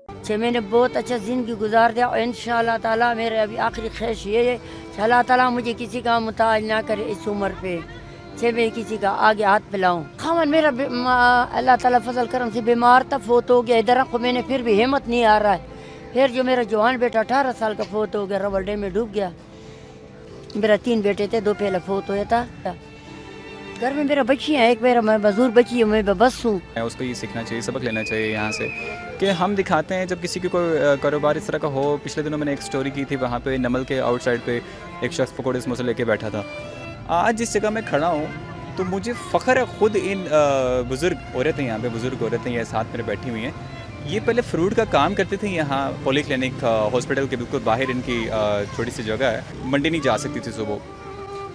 میں نے بہت اچھا زندگی گزار دیا اور انشاءاللہ تعالیٰ میرے ابھی آخری خواہش یہ ہے کہ اللہ تعالیٰ مجھے کسی کا محتاج نہ کرے اس عمر پہ، میں کسی کا آگے ہاتھ پھیلاؤں۔ خاوند میرا اللہ تعالیٰ فضل کرم سے بیمار تھا، فوت ہو گیا ادھر کو، میں نے پھر بھی ہمت نہیں آ رہا ہے۔ پھر جو میرا جوان بیٹا 18 سال کا فوت ہو گیا، رول ڈیم میں ڈوب گیا۔ میرا 3 بیٹے تھے، 2 پہلے فوت ہویا تھا۔ گھر میں میرا بچی ہیں، ایک میرا میں مزدور بچی ہے، میں بس ہوں۔ اس کو یہ سیکھنا چاہیے، سبق لینا چاہیے یہاں سے کہ ہم دکھاتے ہیں جب کسی کی کوئی کاروبار اس طرح کا ہو۔ پچھلے دنوں میں نے ایک سٹوری کی تھی، وہاں پہ نمل کے آؤٹ سائڈ پہ ایک شخص پکوڑے سموسے لے کے بیٹھا تھا۔ آج جس جگہ میں کھڑا ہوں تو مجھے فخر ہے خود ان بزرگ عورتیں، یہاں پہ بزرگ عورتیں یہ ساتھ میرے بیٹھی ہوئی ہیں، یہ پہلے فروٹ کا کام کرتی تھیں یہاں پولی کلینک ہاسپٹل کے بالکل باہر ان کی چھوٹی سی جگہ ہے، منڈی نہیں جا سکتی تھی صبح،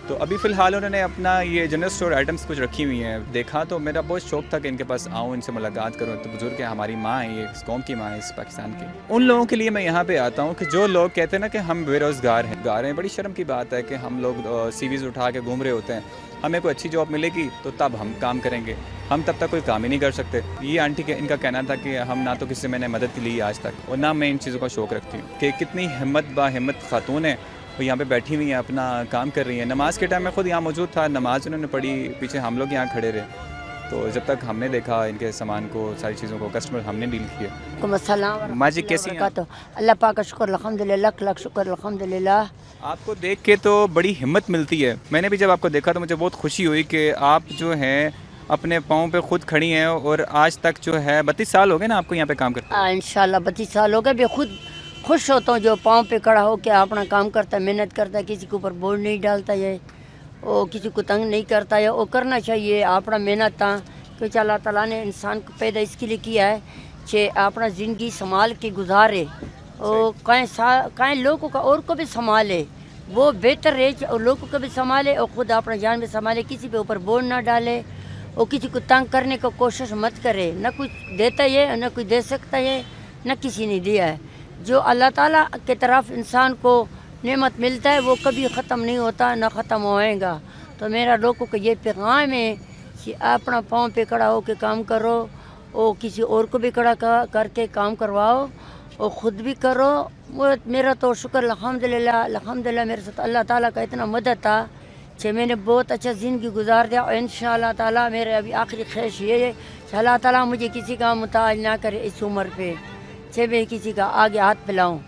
تو ابھی فی الحال انہوں نے اپنا یہ جنرل اسٹور آئٹمس کچھ رکھی ہوئی ہیں۔ دیکھا تو میرا بہت شوق تھا کہ ان کے پاس آؤں، ان سے ملاقات کروں۔ تو بزرگ ہیں، ہماری ماں ہیں، یہ اس قوم کی ماں ہے، اس پاکستان کی۔ ان لوگوں کے لیے میں یہاں پہ آتا ہوں کہ جو لوگ کہتے ہیں نا کہ ہم بے روزگار ہیں، بڑی شرم کی بات ہے کہ ہم لوگ سی ویز اٹھا کے گھوم رہے ہوتے ہیں، ہمیں کوئی اچھی جاب ملے گی تو تب ہم کام کریں گے، ہم تب تک کوئی کام ہی نہیں کر سکتے۔ یہ آنٹی ان کا کہنا تھا کہ ہم نہ تو کسی سے میں نے مدد لی آج تک، اور نہ میں ان چیزوں کا شوق رکھتی ہوں کہ کتنی ہمت خاتون ہیں، وہ یہاں پہ بیٹھی ہوئی ہیں، اپنا کام کر رہی ہیں۔ نماز کے ٹائم میں خود یہاں موجود تھا، نماز انہوں نے پڑھی، پیچھے ہم لوگ یہاں کھڑے رہے، تو جب تک ہم نے دیکھا ان کے سامان کو، ساری چیزوں کو، کسٹمر ہم نے ڈیل کیے۔ السلام ماں جی کیسی ہیں؟ اللہ پاک کا شکر الحمدللہ، لاکھ لاکھ شکر الحمدللہ۔ آپ کو دیکھ کے تو بڑی ہمت ملتی ہے۔ میں نے بھی جب آپ کو دیکھا تو مجھے بہت خوشی ہوئی کہ آپ جو ہیں اپنے پاؤں پہ خود کھڑی ہیں، اور آج تک جو ہے 32 سال ہو گئے نا آپ کو یہاں پہ کام کرتے ہیں؟ انشاءاللہ 32 سال ہو گئے، بھی خود خوش ہوتا ہوں جو پاؤں پہ کھڑا ہو کے اپنا کام کرتا ہے، محنت کرتا ہے، کسی کے اوپر بوجھ نہیں ڈالتا ہے، وہ کسی کو تنگ نہیں کرتا ہے، وہ کرنا چاہیے اپنا محنت تھا، کیونکہ اللہ تعالیٰ نے انسان کو پیدا اس کے لیے کیا ہے کہ اپنا زندگی سنبھال کے گزارے، اور کہیں لوگوں کا اور کو بھی سنبھالے، وہ بہتر ہے کہ لوگوں کو بھی سنبھالے اور خود اپنا جان بھی سنبھالے، کسی پہ اوپر بوجھ نہ ڈالے، اور کسی کو تنگ کرنے کی کوشش مت کرے، نہ کچھ دیتا ہے نہ کوئی دے سکتا ہے، نہ کسی نے دیا ہے۔ جو اللہ تعالیٰ کے طرف انسان کو نعمت ملتا ہے وہ کبھی ختم نہیں ہوتا، نہ ختم ہوئے گا۔ تو میرا لوگوں کو یہ پیغام ہے کہ اپنا پاؤں پہ کھڑا ہو کے کام کرو، اور کسی اور کو بھی کھڑا کر کے کام کرواؤ، اور خود بھی کرو۔ وہ میرا تو شکر الحمدللہ میرے ساتھ اللہ تعالیٰ کا اتنا مدد تھا کہ میں نے بہت اچھا زندگی گزار دیا، اور انشاءاللہ تعالیٰ میرے ابھی آخری خواہش یہ ہے کہ اللہ تعالیٰ مجھے کسی کا محتاج نہ کرے اس عمر پہ، میں کسی کا آگے ہاتھ پھیلاؤں۔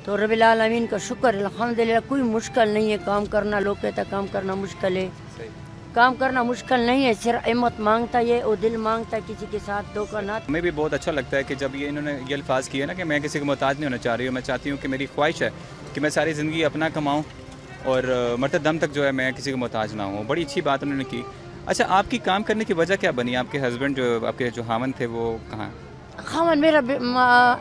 تو رب العالمین کا شکر الحمدللہ، کوئی مشکل نہیں ہے کام کرنا۔ لوگ کہتا ہے کام کرنا مشکل ہے، کام کرنا مشکل نہیں ہے، صرف ہمت مانگتا ہے اور دل مانگتا ہے، کسی کے ساتھ دھوکہ نہ۔ ہمیں بھی بہت اچھا لگتا ہے کہ جب انہوں نے یہ الفاظ کیے نا کہ میں کسی کو محتاج نہیں ہونا چاہ رہی ہوں، میں چاہتی ہوں کہ میری خواہش ہے کہ میں ساری زندگی اپنا کماؤں اور مرتے دم تک جو ہے میں کسی کو محتاج نہ ہوں۔ بڑی اچھی بات انہوں نے کی۔ اچھا، آپ کی کام کرنے کی وجہ کیا بنی؟ آپ کے ہسبینڈ جو آپ کے جو خاوند تھے وہ کہاں؟ خاوند میرا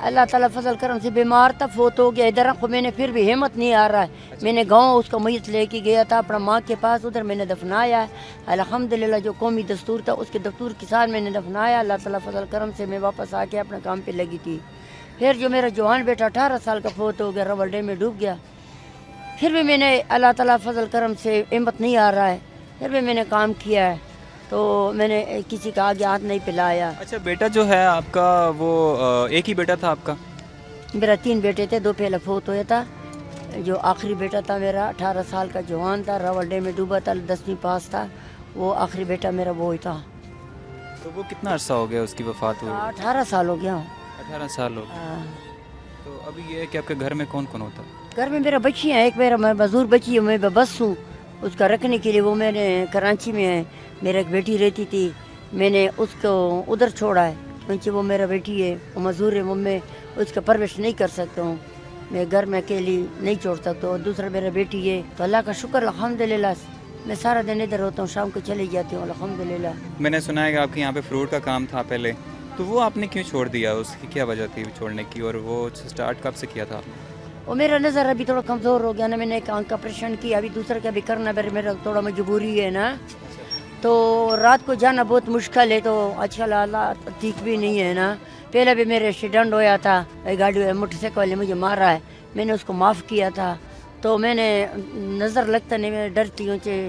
اللہ تعالیٰ فضل کرم سے بیمار تھا، فوت ہو گیا ادھر کو، میں نے پھر بھی ہمت نہیں آ رہا ہے، میں نے گاؤں اس کا میت لے کے گیا تھا اپنا ماں کے پاس، ادھر میں نے دفنایا ہے الحمدللہ۔ جو قومی دستور تھا اس کے دستور کے ساتھ میں نے دفنایا، اللہ تعالیٰ فضل کرم سے میں واپس آ کے اپنے کام پہ لگی تھی۔ پھر جو میرا جوان بیٹا 18 سال کا فوت ہو گیا، رول ڈیم میں ڈوب گیا، پھر بھی میں نے اللہ تعالیٰ فضل کرم سے ہمت نہیں آ رہا ہے، پھر بھی میں نے کام کیا ہے، تو میں نے کسی کا آگے ہاتھ نہیں پھیلایا۔ اچھا، بیٹا جو ہے آپ کا وہ ایک ہی بیٹا تھا آپ کا؟ میرا 3 بیٹے تھے، 2 پہلے فوت ہویا تھا۔ جو آخری بیٹا تھا میرا 18 سال کا جوان تھا، رول ڈیم میں ڈوبا تھا، 10ویں پاس تھا، وہ آخری بیٹا میرا وہی تھا۔ تو وہ کتنا عرصہ ہو گیا اس کی وفات ہوئی؟ 18 سال ہو گیا۔ 18 سال ہو گیا۔ تو ابھی یہ ہے کہ آپ کے گھر میں کون کون ہوتا ہے؟ گھر میں میرا بچی ہے، ایک میرا مزدور بچی ہے، میں بس ہوں اس کا رکھنے کے لیے، وہ میں نے کراچی میں ہے، میرا ایک بیٹی رہتی تھی، میں نے اس کو ادھر چھوڑا ہے کیونکہ وہ میرا بیٹی ہے، وہ مزدور ہے، وہ میں اس کا پرورش نہیں کر سکتا ہوں، میں گھر میں اکیلی نہیں چھوڑ سکتا ہوں۔ دوسرا میرا بیٹی ہے، تو اللہ کا شکر الحمدللہ، میں سارا دن ادھر ہوتا ہوں، شام کو چلی جاتی ہوں الحمدللہ۔ میں نے سنا ہے کہ آپ کے یہاں پہ فروٹ کا کام تھا پہلے، تو وہ آپ نے کیوں چھوڑ دیا؟ اس کی کیا وجہ تھی چھوڑنے کی، اور وہ سٹارٹ کب سے کیا تھا؟ وہ میرا نظر ابھی تھوڑا کمزور ہو گیا نا، میں نے ایک آنکھ کا آپریشن کیا، ابھی دوسرا کا بھی کرنا میرا تھوڑا مجبوری ہے نا، تو رات کو جانا بہت مشکل ہے، تو اچھا اللہ ٹھیک بھی نہیں ہے نا۔ پہلے بھی میرے ایکسیڈنٹ ہویا تھا، گاڑی موٹر سائیکل والے مجھے مارا ہے، میں نے اس کو معاف کیا تھا، تو میں نے نظر لگتا نہیں، میں ڈرتی ہوں کہ